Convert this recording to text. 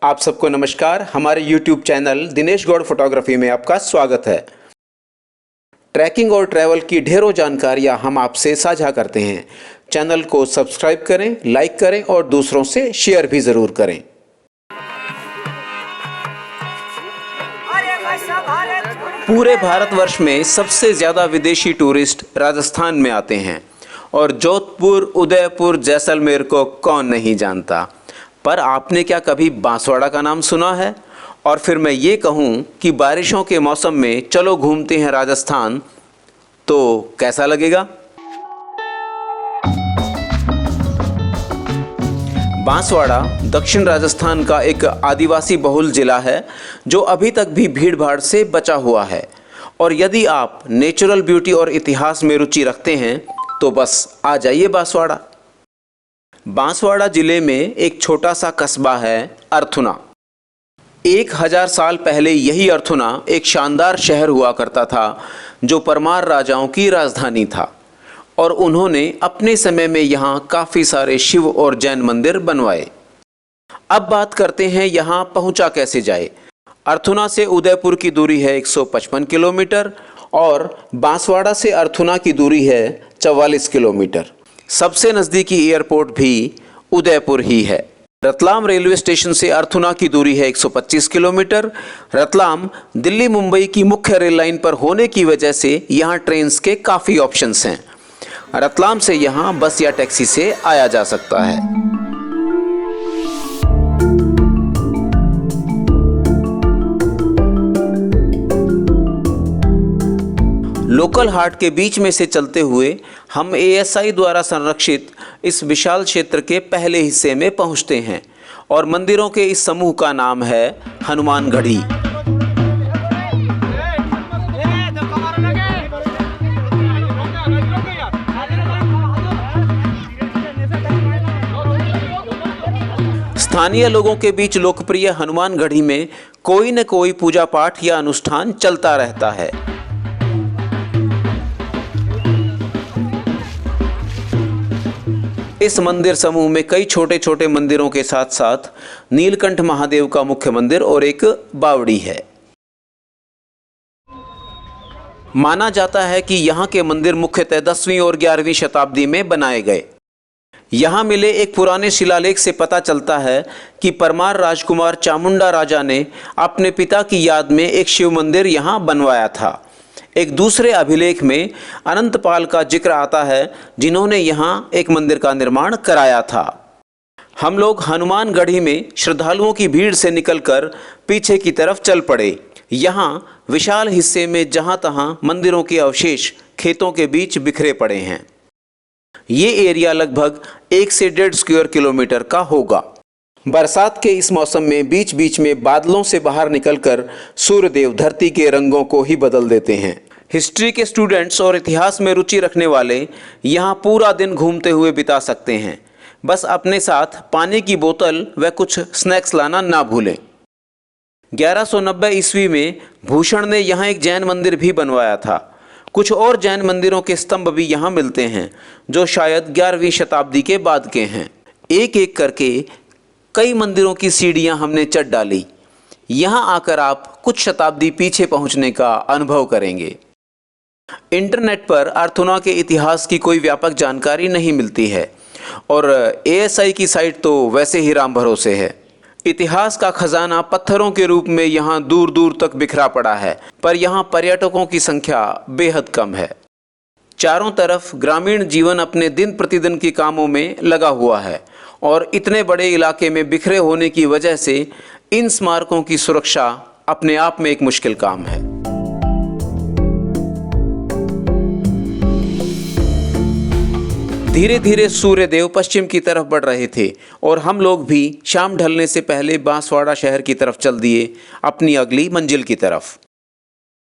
आप सबको नमस्कार। हमारे YouTube channel Dinesh Gaur photography में आपका स्वागत है। ट्रैकिंग और ट्रैवल की ढेरों जानकारियां हम आपसे साझा करते हैं। चैनल को सब्सक्राइब करें, लाइक करें और दूसरों से शेयर भी ज़रूर करें। पूरे भारतवर्ष में सबसे ज़्यादा विदेशी टूरिस्ट राजस्थान में आते हैं और जोधपुर, उदयपुर, जैसलमेर को कौन नहीं जानता। पर आपने क्या कभी बांसवाड़ा का नाम सुना है? और फिर मैं ये कहूँ कि बारिशों के मौसम में चलो घूमते हैं राजस्थान, तो कैसा लगेगा? बांसवाड़ा दक्षिण राजस्थान का एक आदिवासी बहुल जिला है जो अभी तक भी भीड़-भाड़ से बचा हुआ है। और यदि आप नेचुरल ब्यूटी और इतिहास में रुचि रखते हैं तो बस आ जाइए बांसवाड़ा। बांसवाड़ा जिले में एक छोटा सा कस्बा है अर्थुना। 1000 साल पहले यही अर्थुना एक शानदार शहर हुआ करता था जो परमार राजाओं की राजधानी था और उन्होंने अपने समय में यहाँ काफ़ी सारे शिव और जैन मंदिर बनवाए। अब बात करते हैं यहाँ पहुँचा कैसे जाए। अर्थुना से उदयपुर की दूरी है 155 किलोमीटर और बांसवाड़ा से अर्थुना की दूरी है 44 किलोमीटर। सबसे नज़दीकी एयरपोर्ट भी उदयपुर ही है। रतलाम रेलवे स्टेशन से अर्थुना की दूरी है 125 किलोमीटर। रतलाम दिल्ली मुंबई की मुख्य रेल लाइन पर होने की वजह से यहाँ ट्रेन्स के काफ़ी ऑप्शंस हैं। रतलाम से यहाँ बस या टैक्सी से आया जा सकता है। लोकल हाट के बीच में से चलते हुए हम ASI द्वारा संरक्षित इस विशाल क्षेत्र के पहले हिस्से में पहुंचते हैं और मंदिरों के इस समूह का नाम है हनुमान गढ़ी। स्थानीय लोगों के बीच लोकप्रिय हनुमान गढ़ी में कोई न कोई पूजा पाठ या अनुष्ठान चलता रहता है। इस मंदिर समूह में कई छोटे छोटे मंदिरों के साथ साथ नीलकंठ महादेव का मुख्य मंदिर और एक बावड़ी है। माना जाता है कि यहाँ के मंदिर मुख्यतः 10वीं और 11वीं शताब्दी में बनाए गए। यहाँ मिले एक पुराने शिलालेख से पता चलता है कि परमार राजकुमार चामुंडा राजा ने अपने पिता की याद में एक शिव मंदिर यहाँ बनवाया था। एक दूसरे अभिलेख में अनंतपाल का जिक्र आता है जिन्होंने यहाँ एक मंदिर का निर्माण कराया था। हम लोग हनुमान गढ़ी में श्रद्धालुओं की भीड़ से निकलकर पीछे की तरफ चल पड़े। यहाँ विशाल हिस्से में जहाँ तहाँ मंदिरों के अवशेष खेतों के बीच बिखरे पड़े हैं। ये एरिया लगभग 1 से 1.5 स्क्वायर किलोमीटर का होगा। बरसात के इस मौसम में बीच बीच में बादलों से बाहर निकलकर सूर्यदेव धरती के रंगों को ही बदल देते हैं। हिस्ट्री के स्टूडेंट्स और इतिहास में रुचि रखने वाले यहाँ पूरा दिन घूमते हुए बिता सकते हैं। बस अपने साथ पानी की बोतल व कुछ स्नैक्स लाना ना भूलें। 1190 ईस्वी में भूषण ने यहाँ एक जैन मंदिर भी बनवाया था। कुछ और जैन मंदिरों के स्तंभ भी यहाँ मिलते हैं जो शायद 11वीं शताब्दी के बाद के हैं। एक एक करके कई मंदिरों की सीढ़ियाँ हमने चढ़ डाली। यहाँ आकर आप कुछ शताब्दी पीछे पहुँचने का अनुभव करेंगे। इंटरनेट पर अर्थुना के इतिहास की कोई व्यापक जानकारी नहीं मिलती है और ASI की साइट तो वैसे ही राम भरोसे है। इतिहास का खजाना पत्थरों के रूप में यहाँ दूर दूर तक बिखरा पड़ा है, पर यहाँ पर्यटकों की संख्या बेहद कम है। चारों तरफ ग्रामीण जीवन अपने दिन प्रतिदिन के कामों में लगा हुआ है और इतने बड़े इलाके में बिखरे होने की वजह से इन स्मारकों की सुरक्षा अपने आप में एक मुश्किल काम है। धीरे धीरे सूर्यदेव पश्चिम की तरफ बढ़ रहे थे और हम लोग भी शाम ढलने से पहले बांसवाड़ा शहर की तरफ चल दिए अपनी अगली मंजिल की तरफ।